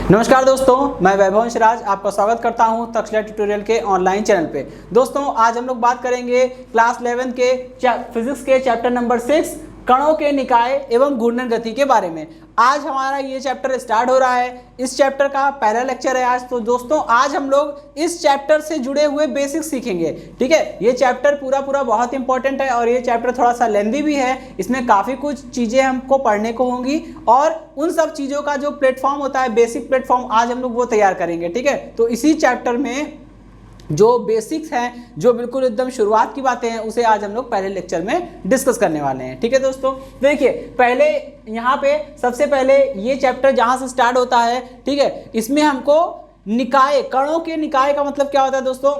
नमस्कार दोस्तों, मैं वैभव राज आपका स्वागत करता हूं तक्षशिला ट्यूटोरियल के ऑनलाइन चैनल पे। दोस्तों आज हम लोग बात करेंगे क्लास 11 के फिजिक्स के चैप्टर नंबर 6 कणों के निकाय एवं घूर्णन गति के बारे में। आज हमारा ये चैप्टर स्टार्ट हो रहा है। इस चैप्टर का पहला लेक्चर है आज। तो दोस्तों आज हम लोग इस चैप्टर से जुड़े हुए बेसिक्स सीखेंगे। ठीक है, ये चैप्टर पूरा बहुत इंपॉर्टेंट है और ये चैप्टर थोड़ा सा लेंथी भी है। इसमें काफ़ी कुछ चीज़ें हमको पढ़ने को होंगी और उन सब चीज़ों का जो प्लेटफॉर्म होता है, बेसिक प्लेटफॉर्म, आज हम लोग वो तैयार करेंगे। ठीक है, तो इसी चैप्टर में जो बेसिक्स हैं, जो बिल्कुल एकदम शुरुआत की बातें हैं, उसे आज हम लोग पहले लेक्चर में डिस्कस करने वाले हैं। ठीक है दोस्तों, देखिए पहले यहाँ पे सबसे पहले ये चैप्टर जहाँ से स्टार्ट होता है, ठीक है, इसमें हमको निकाय, कणों के निकाय का मतलब क्या होता है दोस्तों।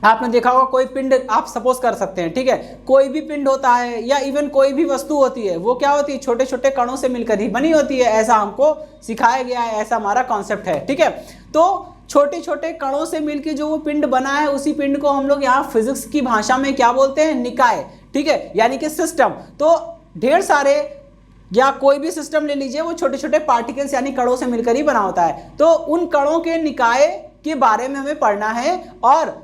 आपने देखा होगा कोई पिंड आप सपोज कर सकते हैं, ठीक है, कोई भी पिंड होता है या इवन कोई भी वस्तु होती है, वो क्या होती है, छोटे छोटे कणों से मिलकर ही बनी होती है। ऐसा हमको सिखाया गया है, ऐसा हमारा कॉन्सेप्ट है। ठीक है, तो छोटे छोटे कणों से मिलकर जो वो पिंड बना है, उसी पिंड को हम लोग यहाँ फिजिक्स की भाषा में क्या बोलते हैं, निकाय। ठीक है, यानी कि सिस्टम। तो ढेर सारे या कोई भी सिस्टम ले लीजिए, वो छोटे छोटे पार्टिकल्स यानी कणों से मिलकर ही बना होता है। तो उन कणों के निकाय के बारे में हमें पढ़ना है और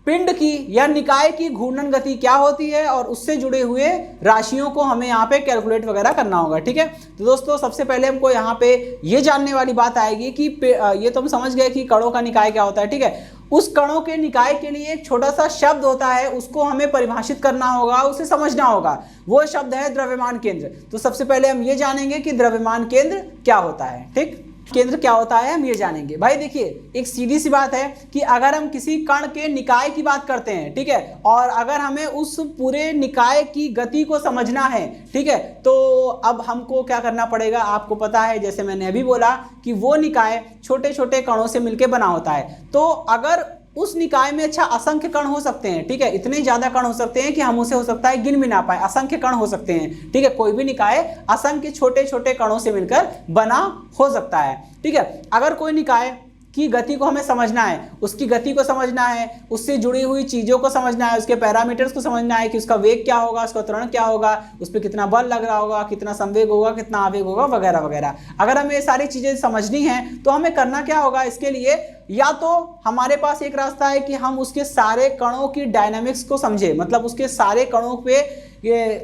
पिंड की या निकाय की घूर्णन गति क्या होती है और उससे जुड़े हुए राशियों को हमें यहाँ पे कैलकुलेट वगैरह करना होगा। ठीक है, तो दोस्तों सबसे पहले हमको यहाँ पे ये जानने वाली बात आएगी कि ये तो हम समझ गए कि कणों का निकाय क्या होता है। ठीक है, उस कणों के निकाय के लिए एक छोटा सा शब्द होता है, उसको हमें परिभाषित करना होगा, उसे समझना होगा। वो शब्द है द्रव्यमान केंद्र। तो सबसे पहले हम ये जानेंगे कि द्रव्यमान केंद्र क्या होता है। ठीक, केंद्र क्या होता है हम ये जानेंगे। भाई देखिए, एक सीधी सी बात है कि अगर हम किसी कण के निकाय की बात करते हैं, ठीक है, और अगर हमें उस पूरे निकाय की गति को समझना है, ठीक है, तो अब हमको क्या करना पड़ेगा, आपको पता है, जैसे मैंने अभी बोला कि वो निकाय छोटे छोटे कणों से मिलकर बना होता है। तो अगर उस निकाय में असंख्य कण हो सकते हैं, ठीक है, इतने ज्यादा कण हो सकते हैं कि हम उसे हो सकता है गिन भी ना पाए, असंख्य कण हो सकते हैं। ठीक है, कोई भी निकाय असंख्य छोटे छोटे कणों से मिलकर बना हो सकता है। ठीक है, अगर कोई निकाय की गति को हमें समझना है, उसकी गति को समझना है, उससे जुड़ी हुई चीजों को समझना है, उसके पैरामीटर्स को समझना है कि उसका वेग क्या होगा, उसका त्वरण क्या होगा, उस पर कितना बल लग रहा होगा, कितना संवेग होगा, कितना आवेग होगा, वगैरह वगैरह। अगर हमें ये सारी चीजें समझनी है तो हमें करना क्या होगा, इसके लिए या तो हमारे पास एक रास्ता है कि हम उसके सारे कणों की डायनामिक्स को समझे, मतलब उसके सारे कणों पे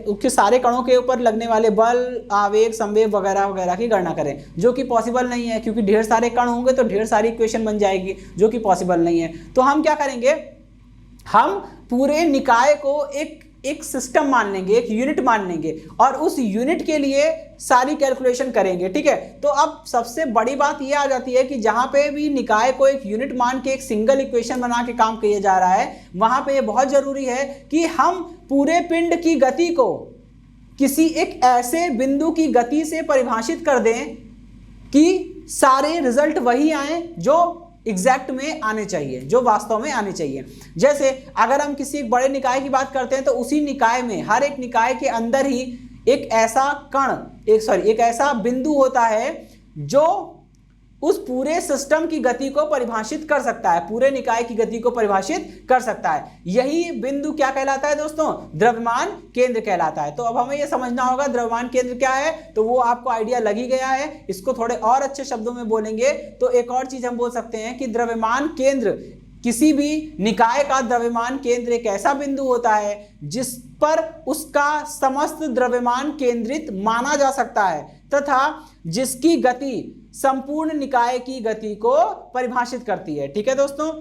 उसके सारे कणों के ऊपर लगने वाले बल, आवेग, संवेग वगैरह वगैरह की गणना करें, जो कि पॉसिबल नहीं है, क्योंकि ढेर सारे कण होंगे तो ढेर सारी इक्वेशन बन जाएगी, जो कि पॉसिबल नहीं है। तो हम क्या करेंगे, हम पूरे निकाय को एक सिस्टम मान लेंगे, एक यूनिट मान लेंगे और उस यूनिट के लिए सारी कैलकुलेशन करेंगे। ठीक है, तो अब सबसे बड़ी बात यह आ जाती है कि जहां पे भी निकाय को एक यूनिट मान के एक सिंगल इक्वेशन बना के काम किया जा रहा है, वहां पे ये बहुत जरूरी है कि हम पूरे पिंड की गति को किसी एक ऐसे बिंदु की गति से परिभाषित कर दें कि सारे रिजल्ट वही आए जो एग्जैक्ट में आने चाहिए, जो वास्तव में आने चाहिए। जैसे अगर हम किसी एक बड़े निकाय की बात करते हैं तो उसी निकाय में, हर एक निकाय के अंदर ही एक ऐसा कण, एक ऐसा बिंदु होता है जो उस पूरे सिस्टम की गति को परिभाषित कर सकता है, पूरे निकाय की गति को परिभाषित कर सकता है। यही बिंदु क्या कहलाता है दोस्तों, द्रव्यमान केंद्र कहलाता है। तो अब हमें यह समझना होगा द्रव्यमान केंद्र क्या है, तो वो आपको आइडिया लग ही गया है। इसको थोड़े और अच्छे शब्दों में बोलेंगे तो एक और चीज हम बोल सकते हैं कि द्रव्यमान केंद्र, किसी भी निकाय का द्रव्यमान केंद्र एक ऐसा बिंदु होता है जिस पर उसका समस्त द्रव्यमान केंद्रित माना जा सकता है तथा जिसकी गति संपूर्ण निकाय की गति को परिभाषित करती है। ठीक है दोस्तों,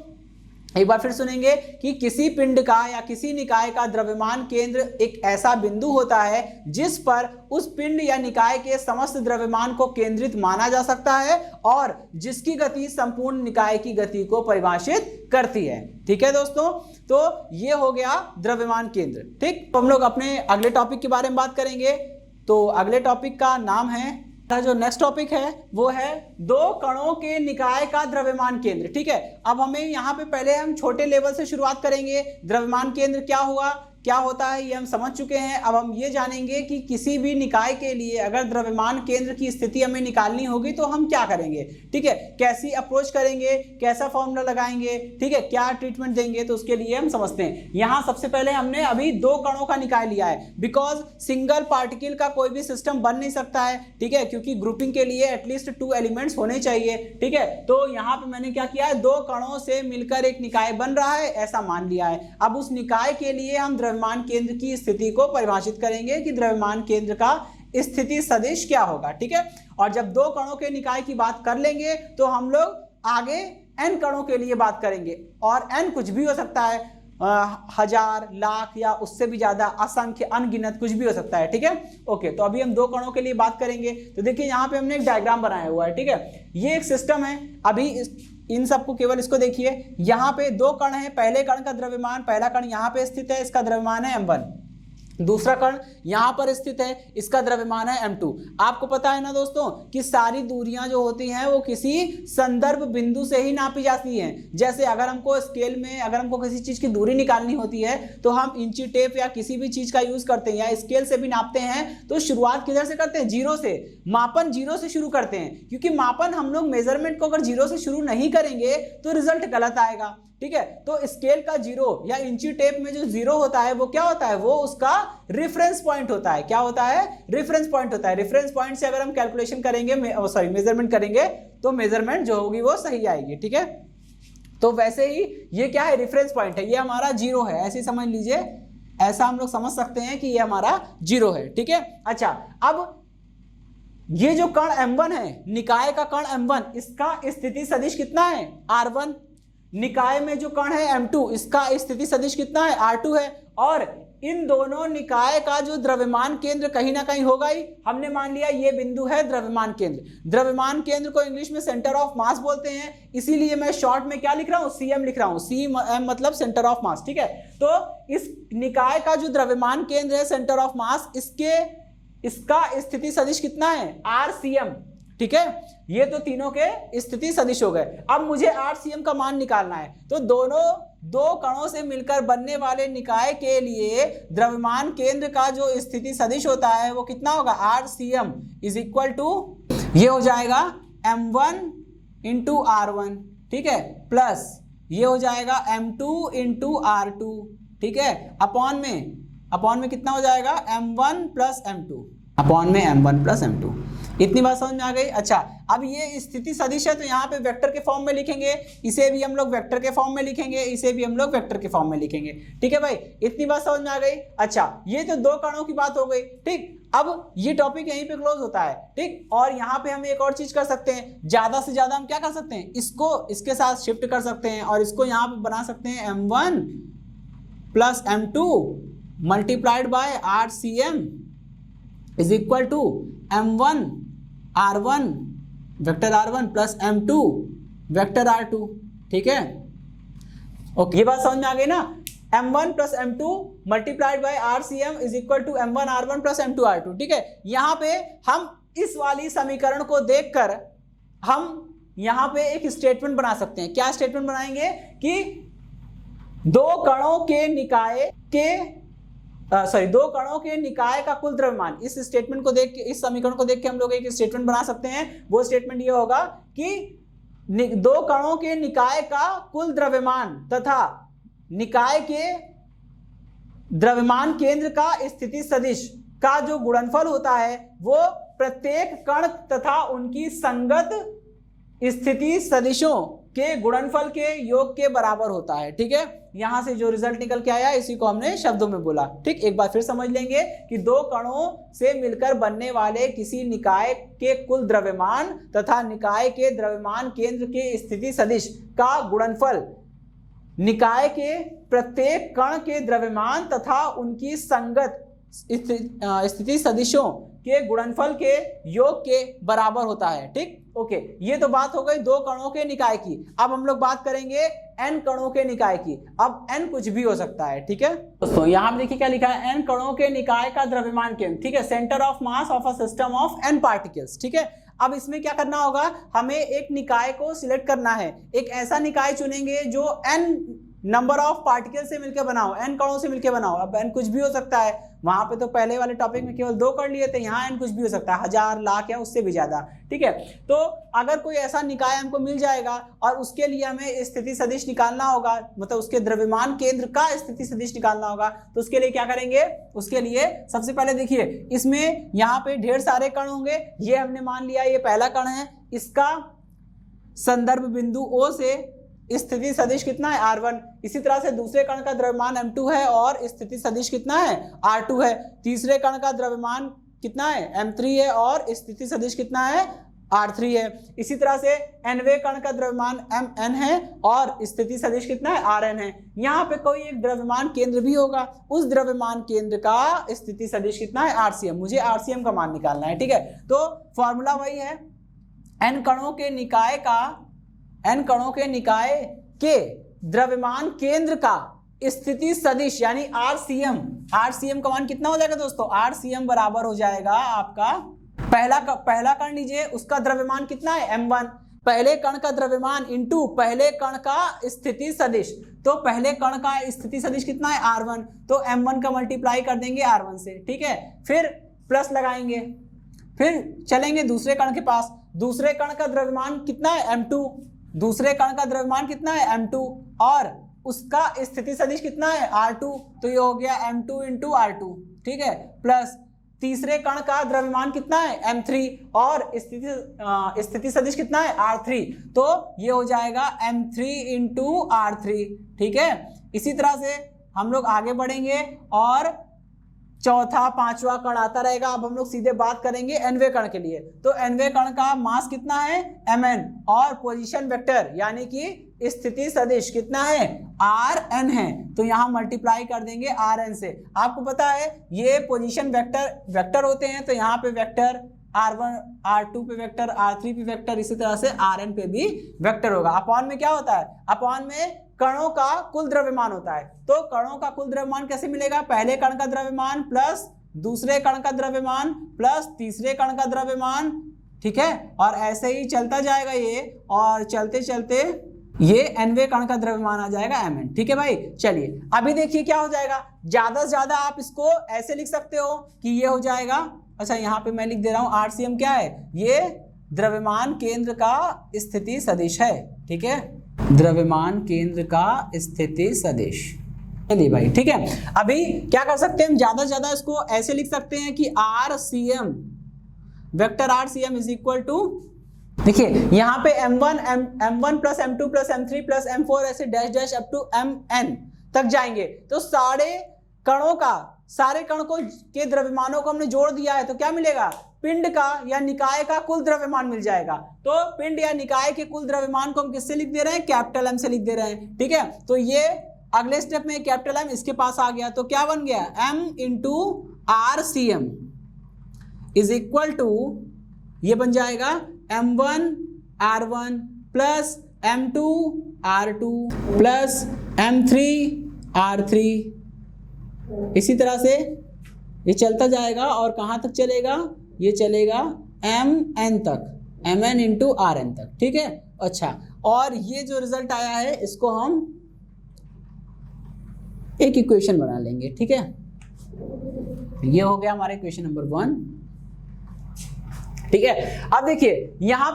एक बार फिर सुनेंगे कि किसी पिंड का या किसी निकाय का द्रव्यमान केंद्र एक ऐसा बिंदु होता है जिस पर उस पिंड या निकाय के समस्त द्रव्यमान को केंद्रित माना जा सकता है और जिसकी गति संपूर्ण निकाय की गति को परिभाषित करती है। ठीक है दोस्तों, तो ये हो गया द्रव्यमान केंद्र। ठीक, तो हम लोग अपने अगले टॉपिक के बारे में बात करेंगे। तो अगले टॉपिक का नाम है, जो नेक्स्ट टॉपिक है वो है दो कणों के निकाय का द्रव्यमान केंद्र। ठीक है, अब हमें यहाँ पे पहले हम छोटे लेवल से शुरुआत करेंगे। द्रव्यमान केंद्र क्या हुआ क्या होता है ये हम समझ चुके हैं। अब हम ये जानेंगे कि किसी भी निकाय के लिए अगर द्रव्यमान केंद्र की स्थिति हमें निकालनी होगी तो हम क्या करेंगे, ठीक है, कैसी अप्रोच करेंगे, कैसा फॉर्मूला लगाएंगे, ठीक है, क्या ट्रीटमेंट देंगे, तो उसके लिए हम समझते हैं। यहां सबसे पहले हमने अभी 2 कणों का निकाय लिया है, बिकॉज सिंगल पार्टिकल का कोई भी सिस्टम बन नहीं सकता है, ठीक है, क्योंकि ग्रुपिंग के लिए एटलीस्ट 2 एलिमेंट्स होने चाहिए, ठीक है। तो यहां पे मैंने क्या किया है, 2 कणों से मिलकर एक निकाय बन रहा है ऐसा मान लिया है। अब उस निकाय के लिए हम द्रव्यमान केंद्र की स्थिति को परिभाषित करेंगे कि द्रव्यमान केंद्र का स्थिति सदिश क्या होगा, ठीक है। और जब 2 कणों के निकाय की बात कर लेंगे तो हम लोग आगे n कणों के लिए बात करेंगे, और n कुछ भी हो सकता है, 1000, लाख या उससे भी ज्यादा, असंख्य, अनगिनत, कुछ भी हो सकता है, ठीक है। ओके, तो अभी हम 2 कणों के लिए बात करेंगे। तो देखिए यहाँ पे हमने एक डायग्राम बनाया हुआ है, ठीक है, ये एक सिस्टम है। अभी इन सबको केवल इसको देखिए, यहाँ पे 2 कण हैं, पहले कण का द्रव्यमान, पहला कण यहाँ पे स्थित है, इसका द्रव्यमान है m1, दूसरा कण यहां पर स्थित है, इसका द्रव्यमान है m2। आपको पता है ना दोस्तों कि सारी दूरियां जो होती हैं वो किसी संदर्भ बिंदु से ही नापी जाती हैं। जैसे अगर हमको स्केल में अगर हमको किसी चीज की दूरी निकालनी होती है तो हम इंची टेप या किसी भी चीज का यूज करते हैं, या स्केल से भी नापते हैं। तो शुरुआत किधर से करते हैं, 0 से, मापन 0 से शुरू करते हैं, क्योंकि मापन हम लोग मेजरमेंट को अगर 0 से शुरू नहीं करेंगे तो रिजल्ट गलत आएगा, ठीक है। तो स्केल का 0 या इंची टेप में जो 0 होता है वो क्या होता है, वो उसका रेफरेंस पॉइंट होता है। क्या होता है, रेफरेंस पॉइंट होता है। रेफरेंस पॉइंट से अगर हम कैलकुलेशन करेंगे, मेजरमेंट करेंगे, तो मेजरमेंट जो होगी वो सही आएगी, ठीक है। तो वैसे ही ये क्या है, रेफरेंस पॉइंट है, ये हमारा 0 है, ऐसे समझ लीजिए, ऐसा हम लोग समझ सकते हैं कि ये हमारा 0 है, ठीक है। अच्छा, अब ये जो कण m1 है, निकाय का कण m1, इसका स्थिति सदिश कितना है, r1। निकाय में जो कण है m2, इसका स्थिति सदिश कितना है, r2 है। और इन दोनों निकाय का जो द्रव्यमान केंद्र कहीं ना कहीं होगा ही, हमने मान लिया ये बिंदु है द्रव्यमान केंद्र। द्रव्यमान केंद्र को इंग्लिश में सेंटर ऑफ मास बोलते हैं, इसीलिए मैं शॉर्ट में क्या लिख रहा हूं, CM लिख रहा हूं, CM मतलब सेंटर ऑफ मास, ठीक है। तो इस निकाय का जो द्रव्यमान केंद्र है, सेंटर ऑफ मास, इसका स्थिति सदिश कितना है, RCM, ठीक है। ये तो तीनों के स्थिति सदिश हो गए। अब मुझे RCM का मान निकालना है, तो दोनों 2 कणों से मिलकर बनने वाले निकाय के लिए द्रव्यमान केंद्र का जो स्थिति सदिश होता है वो कितना होगा, RCM इज इक्वल टू, ये हो जाएगा m1 इंटू R1, ठीक है, प्लस ये हो जाएगा m2 इंटू R2, ठीक है, अपॉन में कितना हो जाएगा, m1 प्लस m2, अपॉन में m1 प्लस m2। इतनी बात समझ में आ गई। अच्छा, अब ये स्थिति सदिश है तो यहाँ पे वेक्टर के फॉर्म में लिखेंगे, इसे भी हम लोग वेक्टर के फॉर्म में लिखेंगे, इसे भी हम लोग वेक्टर के फॉर्म में लिखेंगे, ठीक है भाई। इतनी बात समझ में आ गई। अच्छा, ये तो 2 कणों की बात हो गई, ठीक। अब ये टॉपिक यहीं पे क्लोज होता है, ठीक। और यहाँ पे हम एक और चीज कर सकते हैं, ज्यादा से ज्यादा हम क्या कर सकते हैं, इसको इसके साथ शिफ्ट कर सकते हैं और इसको यहाँ पे बना सकते हैं m1 plus m2 multiplied by RCM is equal to m1 R1 vector R1 plus m2 vector R2, ठीक है। ओके, ये बात समझ में आ गई ना, m1 plus m2 multiplied by RCM is equal to m1 R1 plus m2 R2, ठीक है। यहाँ पे हम इस वाली समीकरण को देखकर हम यहाँ पे एक स्टेटमेंट बना सकते हैं। क्या स्टेटमेंट बनाएंगे कि 2 कणों के निकाय के 2 कणों के निकाय का कुल द्रव्यमान, इस स्टेटमेंट को देख के, इस समीकरण को देख के हम लोग एक स्टेटमेंट बना सकते हैं। वो स्टेटमेंट ये होगा कि 2 कणों के निकाय का कुल द्रव्यमान तथा निकाय के द्रव्यमान केंद्र का स्थिति सदिश का जो गुणनफल होता है वो प्रत्येक कण तथा उनकी संगत स्थिति सदिशों के गुणनफल के योग के बराबर होता है, ठीक है। यहां से जो रिजल्ट निकल के आया इसी को हमने शब्दों में बोला, ठीक। एक बार फिर समझ लेंगे कि 2 कणों से मिलकर बनने वाले किसी निकाय के कुल द्रव्यमान तथा निकाय के द्रव्यमान केंद्र के स्थिति सदिश का गुणनफल निकाय के प्रत्येक कण के द्रव्यमान तथा उनकी संगत स्थिति सदिशों के गुणनफल के योग के बराबर होता है, ठीक। ओके, ये तो बात हो गई 2 कणों के निकाय की। अब हम लोग बात करेंगे n कणों के निकाय की। अब n कुछ भी हो सकता है, ठीक है दोस्तों। यहां देखिए क्या लिखा है, n कणों के निकाय का द्रव्यमान केंद्र, ठीक है, centre of mass of a system of n particles, ठीक है। अब इसमें क्या करना होगा, हमें एक निकाय को सिलेक्ट करना है, एक ऐसा निकाय चुनेंगे जो n नंबर ऑफ पार्टिकल से मिलकर बनाओ, n कणों से मिलकर बनाओ। अब n कुछ भी हो सकता है, वहां पे तो पहले वाले टॉपिक में केवल 2 कर लिए थे, यहाँ n कुछ भी हो सकता है, 1000 लाख या उससे भी ज्यादा। ठीक है, तो अगर कोई ऐसा निकाय हमको मिल जाएगा और उसके लिए हमें स्थिति सदिश निकालना होगा, मतलब उसके द्रव्यमान केंद्र का स्थिति सदिश निकालना होगा, तो उसके लिए क्या करेंगे, उसके लिए सबसे पहले देखिए इसमें यहाँ पे ढेर सारे कण होंगे। ये हमने मान लिया ये पहला कण है, इसका संदर्भ बिंदु O से स्थिति सदिश कितना है r1। इसी तरह से दूसरे कण का द्रव्यमान m2 है और स्थिति सदिश कितना है r2 है। तीसरे कण का द्रव्यमान कितना है m3 है और स्थिति सदिश कितना है r3 है। इसी तरह से nवें कण का द्रव्यमान mn है और स्थिति सदिश कितना है rn है। यहाँ पे कोई एक द्रव्यमान केंद्र भी होगा, उस द्रव्यमान केंद्र का स्थिति सदिश कितना है rcm। मुझे rcm का मान निकालना है। ठीक है, तो फॉर्मूला वही है, n कणों के निकाय के द्रव्यमान केंद्र का स्थिति सदिश यानी RCM का मान कितना हो जाएगा दोस्तों, RCM बराबर हो जाएगा आपका पहला कण लीजिए, उसका द्रव्यमान कितना है m1, पहले कण का द्रव्यमान इंटू पहले कण का स्थिति सदिश, तो पहले कण का स्थिति सदिश कितना है r1, तो m1 का मल्टीप्लाई कर देंगे r1 से। ठीक है, फिर प्लस लगाएंगे, फिर चलेंगे दूसरे कण के पास, दूसरे कण का द्रव्यमान कितना है m2, दूसरे कण का द्रव्यमान कितना है m2 और उसका स्थिति सदिश कितना है r2, तो ये हो गया m2 इंटू r2। ठीक है, प्लस तीसरे कण का द्रव्यमान कितना है m3 और स्थिति सदिश कितना है r3, तो ये हो जाएगा m3 इंटू r3। ठीक है, इसी तरह से हम लोग आगे बढ़ेंगे और चौथा पांचवा कण आता रहेगा। अब हम लोग सीधे बात करेंगे nवें कण के लिए, तो nवें कण का मास कितना है mn और पोजीशन वेक्टर यानी कि स्थिति सदिश कितना है rn है, तो यहाँ मल्टीप्लाई कर देंगे rn से। आपको पता है ये पोजीशन वेक्टर होते हैं, तो यहाँ पे वेक्टर r1 r2 पे वेक्टर, r3 पे वेक्टर, इसी तरह से rn पे भी वेक्टर होगा। अपॉन में क्या होता है, अपॉन में कणों का कुल द्रव्यमान होता है। तो कणों का कुल द्रव्यमान कैसे मिलेगा, पहले कण का द्रव्यमान प्लस दूसरे कण का द्रव्यमान प्लस तीसरे कण का द्रव्यमान। ठीक है, और ऐसे ही चलता जाएगा ये, और चलते चलते ये nवें कण का द्रव्यमान आ जाएगा mn। ठीक है भाई, चलिए अभी देखिए क्या हो जाएगा, ज्यादा से ज्यादा आप इसको ऐसे लिख सकते हो कि ये हो जाएगा, अच्छा यहाँ पे मैं लिख दे रहा हूँ RCM क्या है, ये द्रव्यमान केंद्र का स्थिति सदिश है। ठीक है, द्रव्यमान केंद्र का स्थिति सदिश। चलिए भाई, ठीक है, अभी क्या कर सकते हैं हम, ज्यादा से ज्यादा इसको ऐसे लिख सकते हैं कि RCM vector RCM is equal to, देखिए यहाँ पे m1 plus m2 plus m3 plus m4 ऐसे dash dash up to mn तक जाएंगे, तो सारे कण को के द्रव्यमानों को हमने जोड़ दिया है, तो क्या मिलेगा, पिंड का या निकाय का कुल द्रव्यमान मिल जाएगा। तो पिंड या निकाय के कुल द्रव्यमान को हम किससे लिख दे रहे हैं, कैपिटल M से लिख दे रहे हैं। ठीक है, तो ये अगले स्टेप में कैपिटल M इसके पास आ गया, तो क्या बन गया, m into RCM is equal to, ये बन जाएगा m1 r1 plus m2 r2 plus m3 r3। इसी तरह से ये चलता जाएगा और कहाँ तक चलेगा, ये चलेगा mn तक, mn इंटू rn तक। ठीक है, अच्छा, और ये जो रिजल्ट आया है इसको हम एक इक्वेशन बना लेंगे। ठीक है, ये हो गया हमारा इक्वेशन नंबर 1। ठीक है, अब देखिए यहां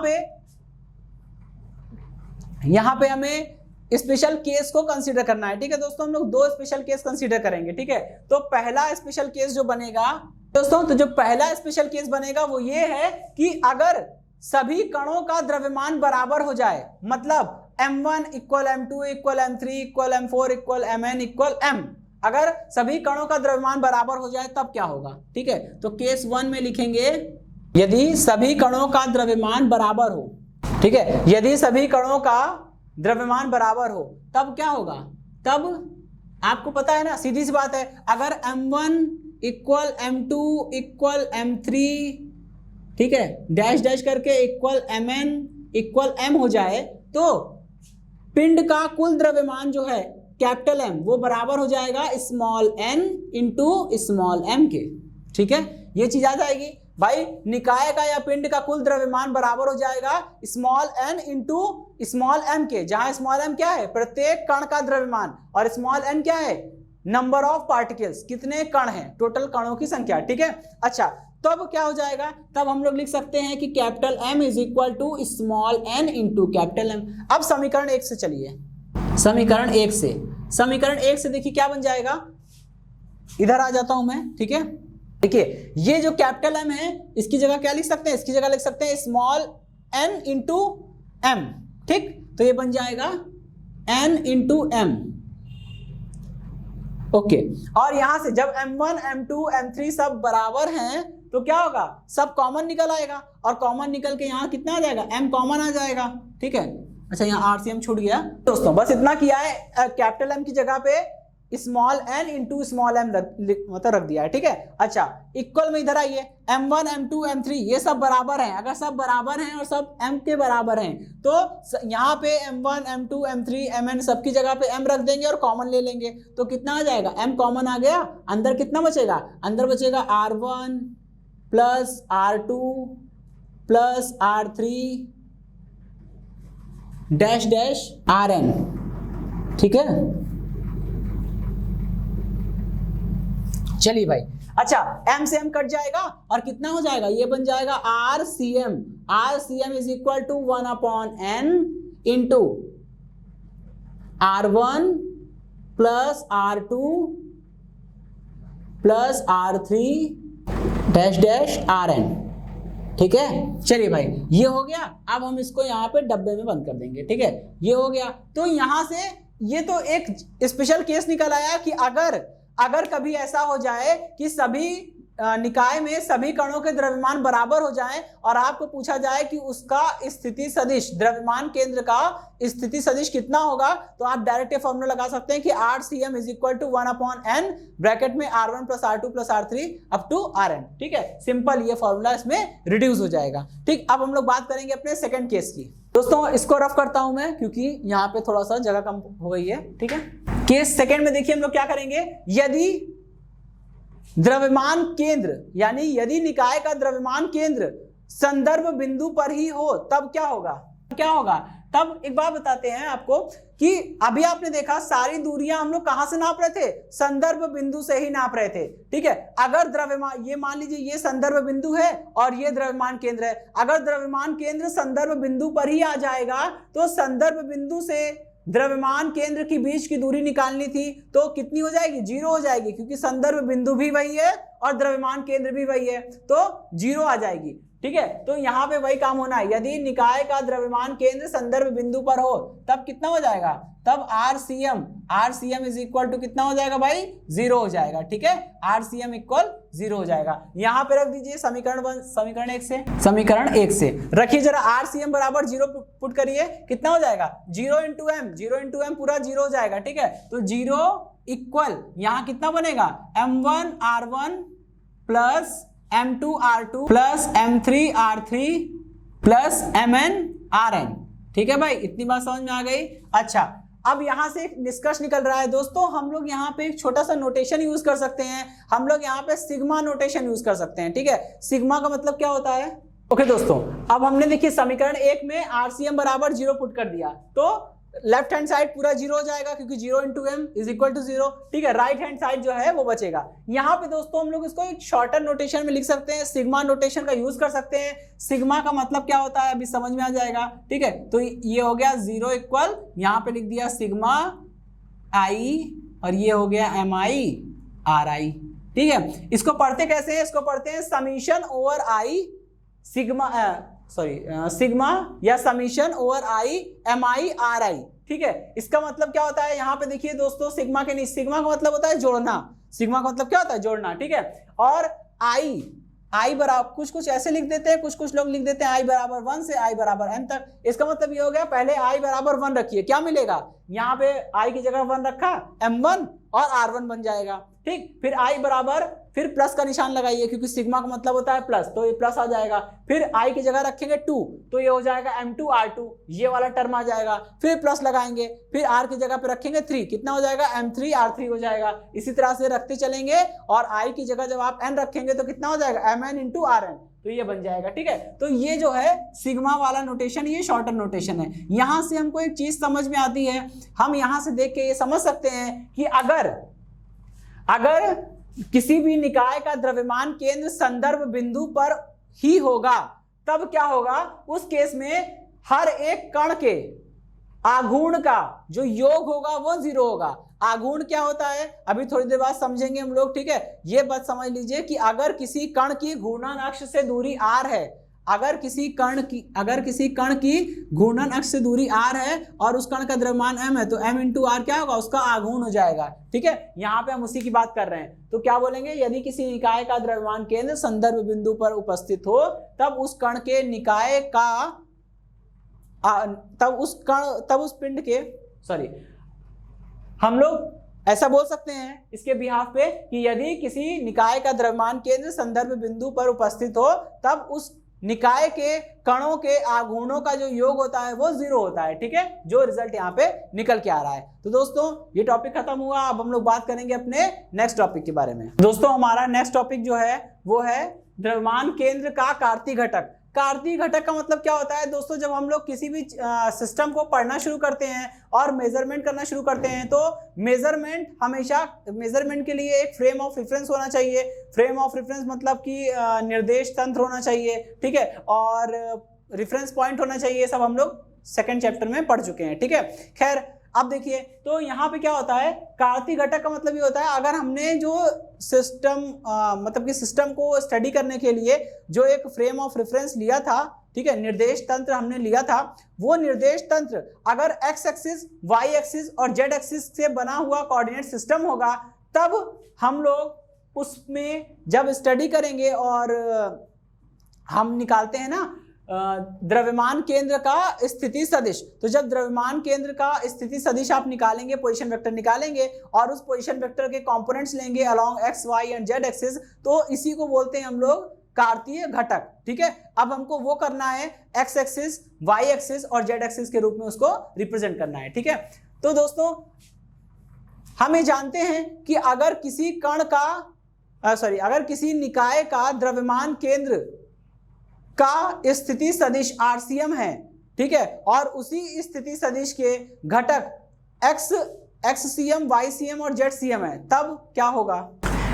पे हमें स्पेशल केस को कंसीडर करना है। ठीक है दोस्तों, हम लोग 2 स्पेशल केस कंसीडर करेंगे। ठीक है, तो पहला स्पेशल केस जो बनेगा दोस्तों, तो जो पहला स्पेशल केस बनेगा वो ये है कि अगर सभी कणों का द्रव्यमान बराबर हो जाए, मतलब m1 equal m2 equal m3 equal m4 equal mn equal m, अगर सभी कणों का द्रव्यमान बराबर हो जाए तब क्या होगा। ठीक है, तो केस 1 में लिखेंगे यदि सभी कणों का द्रव्यमान बराबर हो। ठीक है, यदि सभी कणों का द्रव्यमान बराबर हो तब क्या होगा, तब आपको पता है ना, सीधी सी बात है, अगर m1 equal m2 equal m3, ठीक है, डैश डैश करके इक्वल mn इक्वल m हो जाए, तो पिंड का कुल द्रव्यमान जो है कैपिटल M वो बराबर हो जाएगा small n into small m के। ठीक है, ये चीज आ जाएगी। भाई निकाय का या पिंड का कुल द्रव्यमान बराबर हो जाएगा small n into small m के, जहां स्मॉल m क्या है, प्रत्येक कण का द्रव्यमान, और स्मॉल n क्या है, नंबर ऑफ पार्टिकल्स, कितने कण हैं, टोटल कणों की संख्या। ठीक है, अच्छा तब क्या हो जाएगा, तब हम लोग लिख सकते हैं कि capital M is equal to small n into capital M। अब समीकरण 1 से चलिए, समीकरण 1 से, समीकरण 1 से देखिए क्या बन जाएगा, इधर आ जाता हूं मैं। ठीक है, देखिए ये जो कैपिटल M है इसकी जगह क्या लिख सकते हैं, इसकी जगह लिख सकते हैं स्मॉल n इंटू m। ठीक, तो ये बन जाएगा n इंटू m। ओके, और यहां से जब m1 m2 m3 सब बराबर हैं तो क्या होगा, सब कॉमन निकल आएगा, और कॉमन निकल के यहाँ कितना आ जाएगा, m कॉमन आ जाएगा। ठीक है, अच्छा यहाँ RCM छूट गया दोस्तों, बस इतना किया है, कैपिटल M की जगह पे small n into small m मतलब रख दिया है। ठीक है, अच्छा इक्वल में इधर आइए, m1 m2 m3 ये सब बराबर हैं, अगर सब बराबर हैं और सब m के बराबर हैं तो यहाँ पे m1 m2 m3 mn सबकी जगह पे m रख देंगे और कॉमन ले लेंगे, तो कितना आ जाएगा, m कॉमन आ गया, अंदर कितना बचेगा, अंदर बचेगा r1 plus r2 plus r3 dash dash rn। ठीक है, चलिए भाई, अच्छा m से m कट जाएगा और कितना हो जाएगा, ये बन जाएगा RCM। RCM is equal to 1/n into R1 plus R2 plus R3 dash dash Rn। ठीक है, चलिए भाई ये हो गया, अब हम इसको यहाँ पे डब्बे में बंद कर देंगे। ठीक है, ये हो गया, तो यहां से ये तो एक स्पेशल केस निकल आया कि अगर कभी ऐसा हो जाए कि सभी निकाय में सभी कणों के द्रव्यमान बराबर हो जाएं और आपको पूछा जाए कि उसका स्थिति सदिश, द्रव्यमान केंद्र का स्थिति सदिश कितना होगा, तो आप डायरेक्ट ये फॉर्मूला लगा सकते हैं कि RCM is equal to 1/n bracket में R1 plus R2 plus R3 up to Rn। ठीक है, सिंपल ये फॉर्मूला इसमें रिड्यूस हो जाएगा। ठीक, अब हम लोग बात करेंगे अपने सेकंड केस की। दोस्तों इसको रफ करता हूं मैं क्योंकि यहाँ पे थोड़ा सा जगह कम हो गई है। ठीक है, केस सेकंड में देखिए हम लोग क्या करेंगे, यदि द्रव्यमान केंद्र यानी यदि निकाय का द्रव्यमान केंद्र संदर्भ बिंदु पर ही हो तब क्या होगा, क्या होगा, तब एक बात बताते हैं आपको कि अभी आपने देखा सारी दूरियां हम लोग कहां से नाप रहे थे, संदर्भ बिंदु से ही नाप रहे थे। ठीक है, अगर द्रव्यमान, ये मान लीजिए ये संदर्भ बिंदु है और ये द्रव्यमान केंद्र है, अगर द्रव्यमान केंद्र संदर्भ बिंदु पर ही आ जाएगा तो संदर्भ बिंदु से द्रव्यमान केंद्र की बीच की दूरी निकालनी थी तो कितनी हो जाएगी, 0 हो जाएगी, क्योंकि संदर्भ बिंदु भी वही है और द्रव्यमान केंद्र भी वही है, तो 0 आ जाएगी। ठीक है, तो यहां पे वही काम होना है, यदि निकाय का द्रव्यमान केंद्र संदर्भ बिंदु पर हो तब कितना हो जाएगा, तब RCM इज इक्वल टू कितना हो जाएगा भाई, 0 हो जाएगा। ठीक है, RCM इक्वल 0 हो जाएगा। यहां पे रख दीजिए समीकरण 1 से रखिए जरा, RCM बराबर 0 पुट करिए, कितना हो जाएगा, 0 इंटू m पूरा 0 हो जाएगा। ठीक है, तो 0 इक्वल यहां कितना बनेगा, m1 R1 plus m2 R2 plus m3 R3 plus mn Rn। ठीक है भाई, इतनी बात समझ में आ गई। अच्छा, अब यहां से एक निष्कर्ष निकल रहा है दोस्तों, हम लोग यहाँ पे एक छोटा सा नोटेशन यूज कर सकते हैं, हम लोग यहाँ पे सिग्मा नोटेशन यूज कर सकते हैं। ठीक है, सिग्मा का मतलब क्या होता है, ओके दोस्तों, अब हमने देखिए समीकरण 1 में RCM बराबर 0 पुट कर दिया तो लेफ्ट हैंड साइड पूरा 0 हो जाएगा क्योंकि 0 into m is equal to 0। ठीक है, राइट हैंड साइड जो है वो बचेगा। यहाँ पे दोस्तों हम लोग इसको एक शॉर्टर नोटेशन में लिख सकते हैं, सिग्मा नोटेशन का यूज कर सकते हैं। सिग्मा का मतलब क्या होता है अभी समझ में आ जाएगा। ठीक है, तो ये हो गया 0 इक्वल, यहाँ पे लिख दिया सिग्मा i और ये हो गया mi/ri। ठीक है, इसको पढ़ते कैसे हैं, इसको पढ़ते हैं समीशन ओवर i सिग्मा या समीशन ओवर i mi/ri। ठीक है, इसका मतलब क्या होता है, यहाँ पे देखिए दोस्तों सिग्मा के नीचे, सिग्मा का मतलब होता है जोड़ना, सिग्मा का मतलब क्या होता है, जोड़ना। ठीक है, और i बराबर कुछ ऐसे लिख देते हैं, कुछ लोग लिख देते हैं i बराबर 1 से i बराबर n तक। इसका मतलब ये हो गया, पहले i बराबर 1 रखिए, क्या मिलेगा, यहाँ पे I की जगह 1 रखा, M1 और R1 बन जाएगा। ठीक, फिर I बराबर, फिर प्लस का निशान लगाइए क्योंकि सिग्मा का मतलब होता है प्लस, तो ये प्लस आ जाएगा। फिर I की जगह रखेंगे 2, तो ये हो जाएगा M2 R2, ये वाला टर्म आ जाएगा। फिर प्लस लगाएंगे, फिर R की जगह पे रखेंगे 3, कितना हो जाएगा M3 R3 हो जाएगा। इसी तरह से रखते चलेंगे और I की जगह जब आप N रखेंगे तो कितना हो जाएगा Mn इंटू Rn, तो ये बन जाएगा। ठीक है, तो ये जो है सिग्मा वाला नोटेशन, ये शॉर्टर नोटेशन है। यहां से हमको एक चीज समझ में आती है, हम यहां से देख के ये समझ सकते हैं कि अगर किसी भी निकाय का द्रव्यमान केंद्र संदर्भ बिंदु पर ही होगा, तब क्या होगा, उस केस में हर एक कण के आघूर्ण का जो योग होगा वो 0 होगा। आघूर्ण क्या होता है अभी थोड़ी देर बाद समझेंगे हम लोग। ठीक है, ये बात समझ लीजिए कि अगर किसी कण की घूर्णन अक्ष से दूरी r है, अगर किसी कण की घूर्णन अक्ष से दूरी r है और उस कण का द्रव्यमान m है, तो m इंटू r क्या होगा, उसका आघूर्ण हो जाएगा। ठीक है, यहाँ पे हम उसी की बात कर रहे हैं। तो क्या बोलेंगे, यदि किसी निकाय का द्रव्यमान केंद्र संदर्भ बिंदु पर उपस्थित हो, तब उस कण के निकाय का तब उस पिंड के हम लोग ऐसा बोल सकते हैं इसके बिहाफ पे कि यदि किसी निकाय का द्रव्यमान केंद्र संदर्भ बिंदु पर उपस्थित हो, तब उस निकाय के कणों के आघूर्णों का जो योग होता है वो 0 होता है। ठीक है, जो रिजल्ट यहाँ पे निकल के आ रहा है। तो दोस्तों ये टॉपिक खत्म हुआ, अब हम लोग बात करेंगे अपने नेक्स्ट टॉपिक के बारे में। दोस्तों हमारा नेक्स्ट टॉपिक जो है वो है द्रव्यमान केंद्र का कार्तीय घटक। कार्तीय घटक का मतलब क्या होता है दोस्तों, जब हम लोग किसी भी सिस्टम को पढ़ना शुरू करते हैं और मेजरमेंट करना शुरू करते हैं, तो मेजरमेंट के लिए एक फ्रेम ऑफ रेफरेंस होना चाहिए। फ्रेम ऑफ रेफरेंस मतलब कि निर्देश तंत्र होना चाहिए। ठीक है, और रेफरेंस पॉइंट होना चाहिए। सब हम लोग सेकंड चैप्टर में पढ़ चुके हैं। ठीक है, खैर अब देखिए, तो यहाँ पे क्या होता है, कार्तीय घटक का मतलब ये होता है, अगर हमने जो सिस्टम मतलब कि सिस्टम को स्टडी करने के लिए जो एक फ्रेम ऑफ रेफरेंस लिया था, ठीक है, निर्देश तंत्र हमने लिया था, वो निर्देश तंत्र अगर एक्स एक्सिस, वाई एक्सिस और जेड एक्सिस से बना हुआ कोऑर्डिनेट सिस्टम होगा, तब हम लोग उसमें जब स्टडी करेंगे और हम निकालते हैं ना द्रव्यमान केंद्र का स्थिति सदिश, तो जब द्रव्यमान केंद्र का स्थिति सदिश आप निकालेंगे, पोजीशन वेक्टर निकालेंगे और उस पोजीशन वेक्टर के कंपोनेंट्स लेंगे along x y and z axis, तो इसी को बोलते हैं हम लोग कार्तीय घटक। ठीक है, अब हमको वो करना है एक्स एक्सिस, वाई एक्सिस और जेड एक्सिस के रूप में उसको रिप्रेजेंट करना है। ठीक है, तो दोस्तों हम ये जानते हैं कि अगर किसी निकाय का द्रव्यमान केंद्र का स्थिति सदिश RCM है, ठीक है, और उसी स्थिति सदिश के घटक XCM, YCM और ZCM है, तब क्या होगा।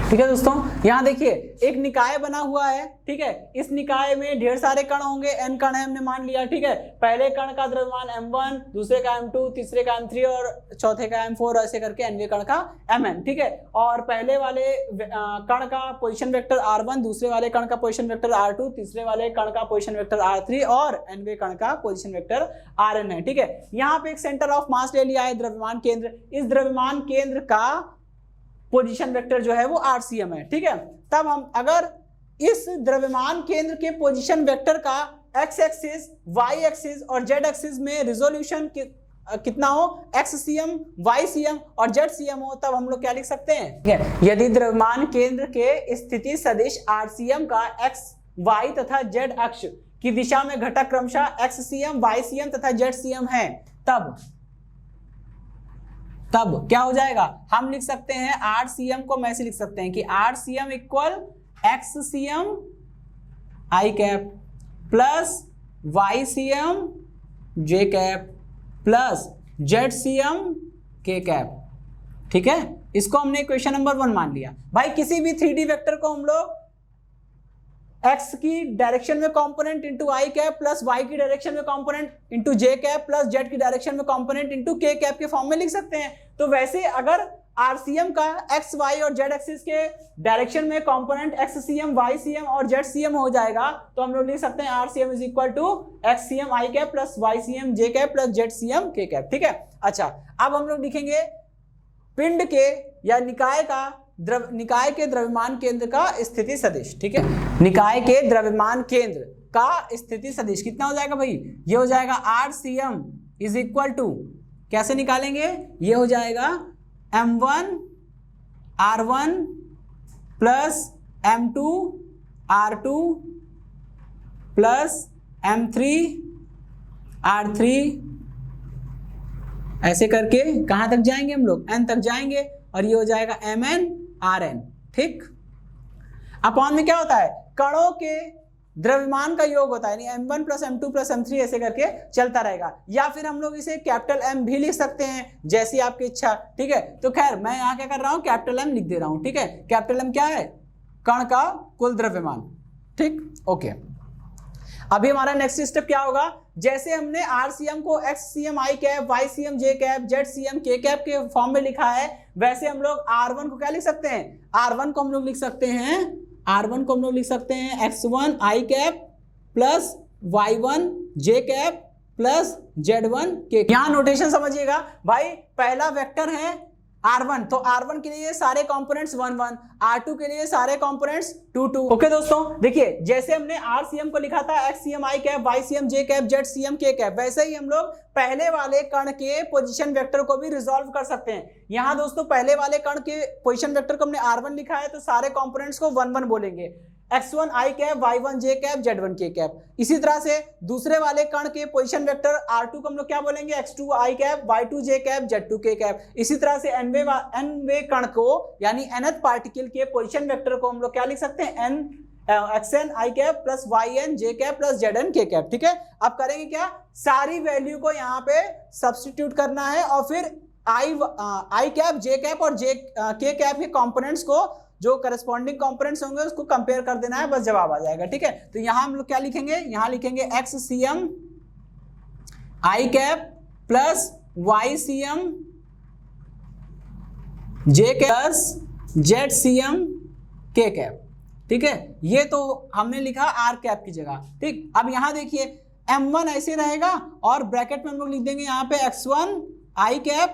ठीक है दोस्तों, यहाँ देखिए एक निकाय बना हुआ है। ठीक है, इस निकाय में ढेर सारे कण होंगे, n कण है हमने मान लिया। ठीक है, पहले कण का द्रव्यमान M1, दूसरे का M2, तीसरे का M3 और चौथे का M4, ऐसे करके nवें कण का Mn। ठीक है, और पहले वाले कण का पोजीशन वेक्टर R1, दूसरे वाले कण का पोजीशन वेक्टर R2, तीसरे वाले कण का पोजीशन वेक्टर R3 और nवें कण का पोजीशन वेक्टर Rn है। ठीक है, यहाँ पे एक सेंटर ऑफ मास ले लिया है द्रव्यमान केंद्र। इस द्रव्यमान केंद्र का पोजीशन वेक्टर जो है वो RCM है। ठीक है, तब हम अगर इस द्रव्यमान केंद्र के पोजीशन वेक्टर का x एक्सिस, y एक्सिस और z एक्सिस में रिजोल्यूशन कितना हो, XCM, YCM और ZCM हो, तब हम लोग क्या लिख सकते हैं। ठीक है, यदि द्रव्यमान केंद्र के स्थिति सदिश RCM का x, y तथा z अक्ष की दिशा में घटक क्रमशः XCM, YCM तथा ZCM है, तब क्या हो जाएगा, हम लिख सकते हैं RCM को हम ऐसे लिख सकते हैं कि RCM equal XCM I cap plus YCM J cap plus ZCM K cap. ठीक है, इसको हमने इक्वेशन नंबर 1 मान लिया। भाई किसी भी 3D वेक्टर को हम लोग x की डायरेक्शन में कंपोनेंट इंटू आई कैप प्लस y की डायरेक्शन में component into j cap plus z की डायरेक्शन में कंपोनेंट इंटू k कैप के फॉर्म में लिख सकते हैं। तो वैसे अगर RCM का x, y और z एक्सिस के डायरेक्शन में कंपोनेंट XCM, YCM और ZCM हो जाएगा, तो हम लोग लिख सकते हैं RCM is equal to XCM I cap plus YCM J cap plus ZCM K cap. ठीक है, अच्छा अब हम लोग लिखेंगे पिंड के या निकाय के द्रव्यमान केंद्र का स्थिति सदिश। ठीक है, निकाय के द्रव्यमान केंद्र का स्थिति सदिश कितना हो जाएगा भाई, ये हो जाएगा RCM इज इक्वल टू कैसे निकालेंगे, ये हो जाएगा M1 R1 plus M2 R2 plus M3 R3, ऐसे करके कहां तक जाएंगे हम लोग, n तक जाएंगे, और ये हो जाएगा Mn Rn। ठीक, अपॉन में क्या होता है, कणों के द्रव्यमान का योग होता है, यानी M1 plus M2 plus M3 ऐसे करके चलता रहेगा। या फिर हम लोग इसे कैपिटल M भी लिख सकते हैं, जैसी आपकी इच्छा। ठीक है, तो खैर मैं यहाँ क्या कर रहा हूँ, कैपिटल M लिख दे रहा हूँ। ठीक है, कैपिटल M क्या है, कण का कुल द्रव्यमान। ठीक, ओके। अभी हमारा नेक्स्ट स्टेप क्या होगा, जैसे हमने RCM को XCM I cap, YCM J cap, ZCM K cap के फॉर्म में लिखा है, वैसे हम लोग R1 को क्या लिख सकते हैं, R1 को हम लोग लिख सकते हैं, R1 को हम लोग लिख सकते हैं X1 I cap plus Y1 J cap plus Z1 K। यहाँ नोटेशन समझिएगा भाई, पहला वेक्टर है R1, तो R1 के लिए सारे कंपोनेंट्स 1 1, R2 के लिए सारे कंपोनेंट्स 2 2। ओके दोस्तों, देखिए जैसे हमने RCM को लिखा था XCM I cap, YCM J cap, ZCM K cap, वैसे ही हम लोग पहले वाले कण के पोजीशन वेक्टर को भी रिजॉल्व कर सकते हैं। यहाँ दोस्तों पहले वाले कण के पोजीशन वेक्टर को हमने R1 लिखा है, तो सारे कंपोनेंट्स को 1 1 बोलेंगे, X1 I cap, Y1 J cap, Z1 K cap. इसी तरह से दूसरे वाले कण के पोजीशन वेक्टर R2 को हम लोग क्या बोलेंगे, X2 I cap, Y2 J cap, Z2 K cap. इसी तरह से nवे कण को यानी nth पार्टिकल के पोजीशन वेक्टर को हम लोग क्या लिख सकते हैं, Xn I cap plus Yn J cap plus Zn K cap. ठीक है, अब करेंगे क्या, सारी वैल्यू को यहाँ पे सब्स्टिट्यूट करना है, और फिर I कैप, J कैप और K कैप के कंपोनेंट्स को, जो करस्पॉन्डिंग कंपोनेंट्स होंगे उसको कंपेयर कर देना है, बस जवाब आ जाएगा। ठीक है, तो यहां हम लोग क्या लिखेंगे, यहां लिखेंगे XCM I cap plus YCM J plus ZCM K cap. ठीक है, ये तो हमने लिखा R कैप की जगह। ठीक, अब यहां देखिए M1 ऐसे रहेगा, और ब्रैकेट में हम लोग लिख देंगे यहाँ पे X1 I cap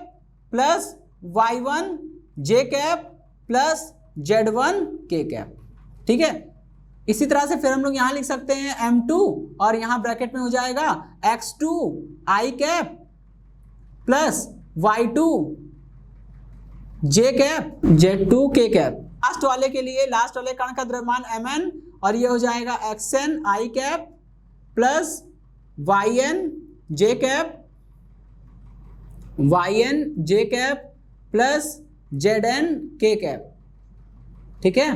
plus Y1 J cap plus Z1 K cap. ठीक है, इसी तरह से फिर हम लोग यहां लिख सकते हैं M2, और यहां ब्रैकेट में हो जाएगा X2 I cap plus Y2 J cap Z2 K cap. Last वाले के लिए, लास्ट वाले कण का द्रव्यमान Mn, और ये हो जाएगा Xn I cap plus Yn J cap, Yn J cap plus Zn K cap. ठीक है,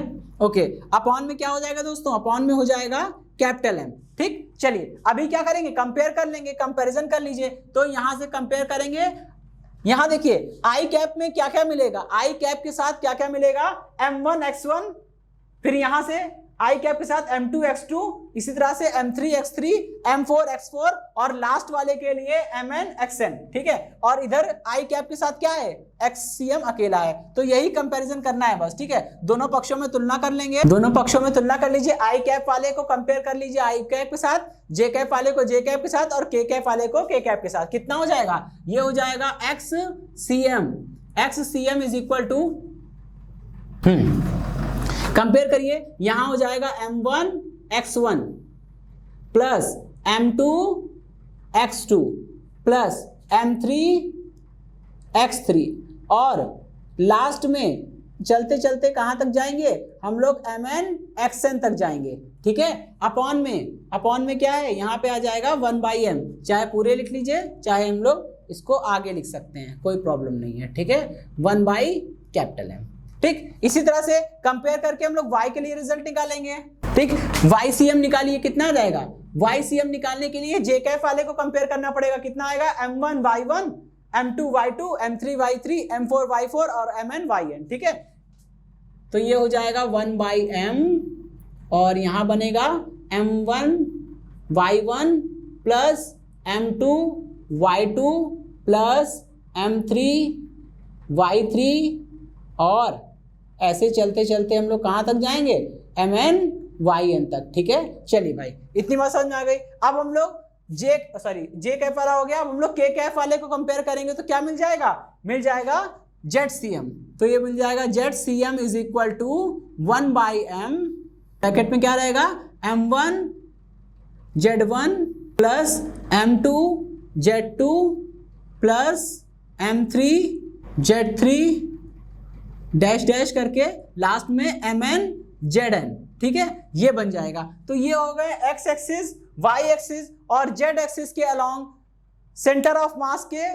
ओके। अपॉन में क्या हो जाएगा दोस्तों, अपॉन में हो जाएगा कैपिटल M। ठीक, चलिए अभी क्या करेंगे, कंपेयर कर लेंगे, कंपैरिजन कर लीजिए। तो यहां से कंपेयर करेंगे, यहां देखिए I कैप में क्या क्या मिलेगा, I कैप के साथ क्या क्या मिलेगा, M1 X1, फिर यहां से I कैप के साथ M2 X2, इसी तरह से M3 X3, M4 X4, और लास्ट वाले के लिए Mn Xn। ठीक है, और इधर I कैप के साथ क्या है, XCM अकेला है। तो यही कंपैरिजन करना है बस। ठीक है, दोनों पक्षों में तुलना कर लेंगे, दोनों पक्षों में तुलना कर लीजिए। I कैप वाले को कंपेयर कर लीजिए I कैप के साथ, J कैप वाले को J कैप के साथ, और K कैप वाले को K कैप के साथ। कितना हो जाएगा, ये हो जाएगा XCM is equal to, compare करिए, यहां हो जाएगा M1 X1 plus M2 X2 plus M3 X3, और लास्ट में चलते चलते कहां तक जाएंगे हम लोग, Mn Xn तक जाएंगे। ठीक है, अपॉन में क्या है, यहां पे आ जाएगा 1/m, चाहे पूरे लिख लीजिए, चाहे हम लोग इसको आगे लिख सकते हैं, कोई प्रॉब्लम नहीं है। ठीक है, 1/M। ठीक, इसी तरह से कंपेयर करके हम लोग y के लिए रिजल्ट निकालेंगे। ठीक, YCM निकालिए, कितना आ जाएगा, YCM निकालने के लिए J कैप वाले को कंपेयर करना पड़ेगा, कितना आएगा, M1 Y1, M2 Y2, M3 Y3, M4 Y4 और Mn Yn। ठीक है, तो ये हो जाएगा 1/m, और यहां बनेगा M1 Y1 plus M2 Y2 plus M3 Y3, और ऐसे चलते चलते हम लोग कहां तक जाएंगे, Mn Yn तक। ठीक है, चलिए भाई इतनी बात समझ में आ गई। अब हम लोग J कैप वाला हो गया, अब हम लोग K कैप वाले को कंपेयर करेंगे, तो क्या मिल जाएगा ZCM। तो ये मिल जाएगा ZCM is equal to 1/m, bracket में क्या रहेगा, M1 Z1 plus M2 Z2 plus M3 Z3 dash dash करके लास्ट में MN ZN, ठीक है, ये बन जाएगा। तो ये हो गए एक्स एक्सिस, वाई एक्सिस और जेड एक्सिस के अलोंग सेंटर ऑफ मास के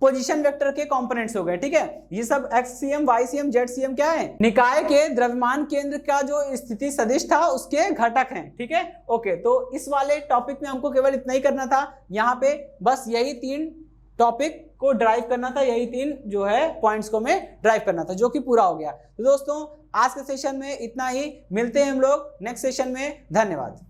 पोजीशन वेक्टर के कंपोनेंट्स हो गए, ठीक है। ये सब XCM, YCM, ZCM क्या है, निकाय के द्रव्यमान केंद्र का जो स्थिति सदिश था उसके घटक हैं, ठीक है। ओके, तो इस वाले टॉपिक में हमको केवल इतना ही करना था। यहाँ पे बस यही 3 टॉपिक को ड्राइव करना था, यही 3 जो है पॉइंट्स को मैं ड्राइव करना था, जो कि पूरा हो गया। तो दोस्तों आज के सेशन में इतना ही, मिलते हैं हम लोग नेक्स्ट सेशन में। धन्यवाद।